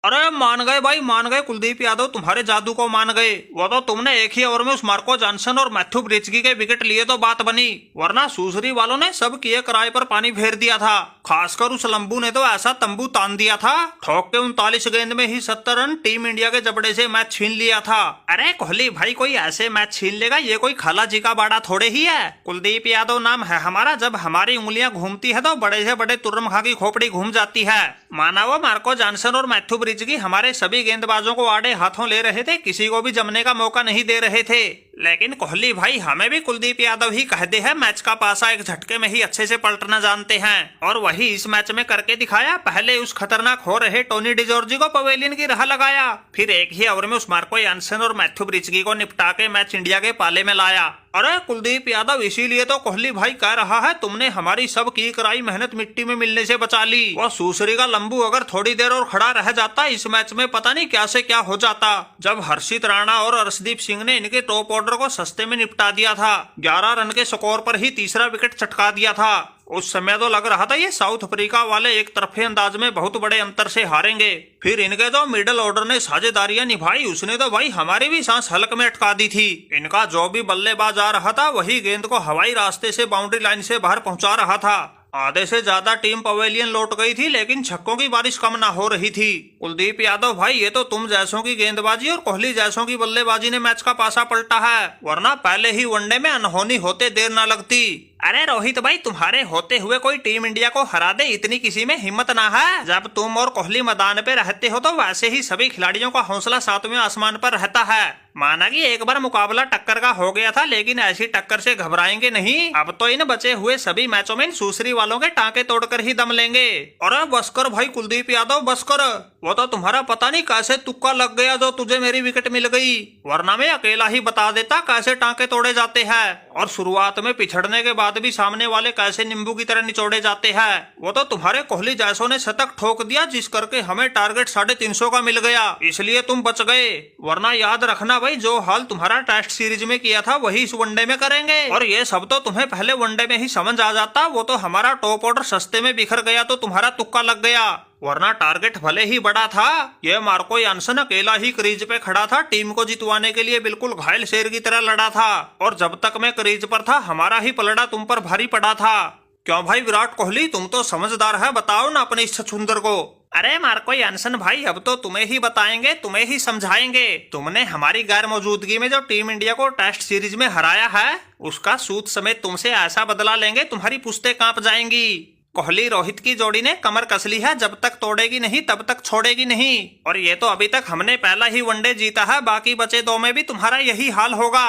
अरे मान गए भाई, मान गए। कुलदीप यादव तुम्हारे जादू को मान गए। वो तो तुमने एक ही ओवर में उस मार्को जॉनसन और मैथ्यू ब्रिचगी के विकेट लिए तो बात बनी, वरना सूसरी वालों ने सब किए किराए पर पानी फेर दिया था। खासकर उस लंबू ने तो ऐसा तंबू तान दिया था, ठोक के 39 गेंद में ही 70 रन टीम इंडिया के जबड़े से मैच छीन लिया था। अरे कोहली भाई, कोई ऐसे मैच छीन लेगा ये कोई खाला जी का बाड़ा थोड़े ही है। कुलदीप यादव नाम है हमारा, जब हमारी उंगलियां घूमती है तो बड़े से बड़े तुर्रम खा की खोपड़ी घूम जाती है। माना वो मार्को जॉनसन और मैथ्यू ब्रिचगी हमारे सभी गेंदबाजों को आड़े हाथों ले रहे थे, किसी को भी जमने का मौका नहीं दे रहे थे। लेकिन कोहली भाई हमें भी कुलदीप यादव ही कहते हैं, मैच का पासा एक झटके में ही अच्छे से पलटना जानते हैं, और वही इस मैच में करके दिखाया। पहले उस खतरनाक हो रहे टोनी डिजोर्जी को पवेलियन की राह लगाया, फिर एक ही ओवर में उस मार्को जॉनसन और मैथ्यू ब्रिचगी को निपटा के मैच इंडिया के पाले में लाया। अरे कुलदीप यादव, इसीलिए तो कोहली भाई कह रहा है तुमने हमारी सब की कराई मेहनत मिट्टी में मिलने से बचा ली। वो सूसरी का लंबू अगर थोड़ी देर और खड़ा रह जाता इस मैच में पता नहीं क्या से क्या हो जाता। जब हर्षित राणा और अर्शदीप सिंह ने इनके टॉप ऑर्डर को सस्ते में निपटा दिया था, 11 रन के स्कोर पर ही तीसरा विकेट चटका दिया था, उस समय तो लग रहा था ये साउथ अफ्रीका वाले एक तरफे अंदाज में बहुत बड़े अंतर से हारेंगे। फिर इनके जो मिडिल ऑर्डर ने साझेदारियां निभाई, उसने तो भाई हमारी भी सांस हलक में अटका दी थी। इनका जो भी बल्लेबाज आ रहा था वही गेंद को हवाई रास्ते से बाउंड्री लाइन से बाहर पहुंचा रहा था। आधे से ज्यादा टीम पवेलियन लौट गई थी, लेकिन छक्कों की बारिश कम ना हो रही थी। कुलदीप यादव भाई, ये तो तुम जैसों की गेंदबाजी और कोहली जैसों की बल्लेबाजी ने मैच का पासा पलटा है, वरना पहले ही वनडे में अनहोनी होते देर न लगती। अरे रोहित भाई, तुम्हारे होते हुए कोई टीम इंडिया को हरा दे इतनी किसी में हिम्मत ना है। जब तुम और कोहली मैदान पे रहते हो तो वैसे ही सभी खिलाड़ियों का हौसला सातवें आसमान पर रहता है। माना कि एक बार मुकाबला टक्कर का हो गया था, लेकिन ऐसी टक्कर से घबराएंगे नहीं। अब तो इन बचे हुए सभी मैचों में इन सूसरी वालों के टांके तोड़कर ही दम लेंगे। अरे बस कर भाई कुलदीप यादव, बस कर। वो तो तुम्हारा पता नहीं कैसे तुक्का लग गया जो तुझे मेरी विकेट मिल गई, वरना मैं अकेला ही बता देता कैसे टांके तोड़े जाते हैं, और शुरुआत में पिछड़ने के बाद भी सामने वाले कैसे नींबू की तरह निचोड़े जाते हैं। वो तो तुम्हारे कोहली जैसों ने शतक ठोक दिया, जिस करके हमें टारगेट 350 का मिल गया, इसलिए तुम बच गए। वरना याद रखना भाई, जो हाल तुम्हारा टेस्ट सीरीज में किया था वही इस वनडे में करेंगे, और ये सब तो तुम्हें पहले वनडे में ही समझ आ जाता। वो तो हमारा टॉप ऑर्डर सस्ते में बिखर गया तो तुम्हारा तुक्का लग गया, वरना टारगेट भले ही बड़ा था। ये मार्को जॉनसन अकेला ही क्रीज पे खड़ा था, टीम को जितवाने के लिए बिल्कुल घायल शेर की तरह लड़ा था, और जब तक मैं क्रीज पर था हमारा ही पलड़ा तुम पर भारी पड़ा था। क्यों भाई विराट कोहली, तुम तो समझदार है, बताओ ना अपने इस छछूंदर को। अरे मार्को जॉनसन भाई, अब तो तुम्हें ही बताएंगे, तुम्हें ही समझाएंगे। तुमने हमारी गैर मौजूदगी में जो टीम इंडिया को टेस्ट सीरीज में हराया है, उसका सूद समेत तुमसे ऐसा बदला लेंगे तुम्हारी पुश्तें कांप जाएंगी। कोहली रोहित की जोड़ी ने कमर कस ली है, जब तक तोड़ेगी नहीं तब तक छोड़ेगी नहीं, और ये तो अभी तक हमने पहला ही वनडे जीता है, बाकी बचे 2 में भी तुम्हारा यही हाल होगा।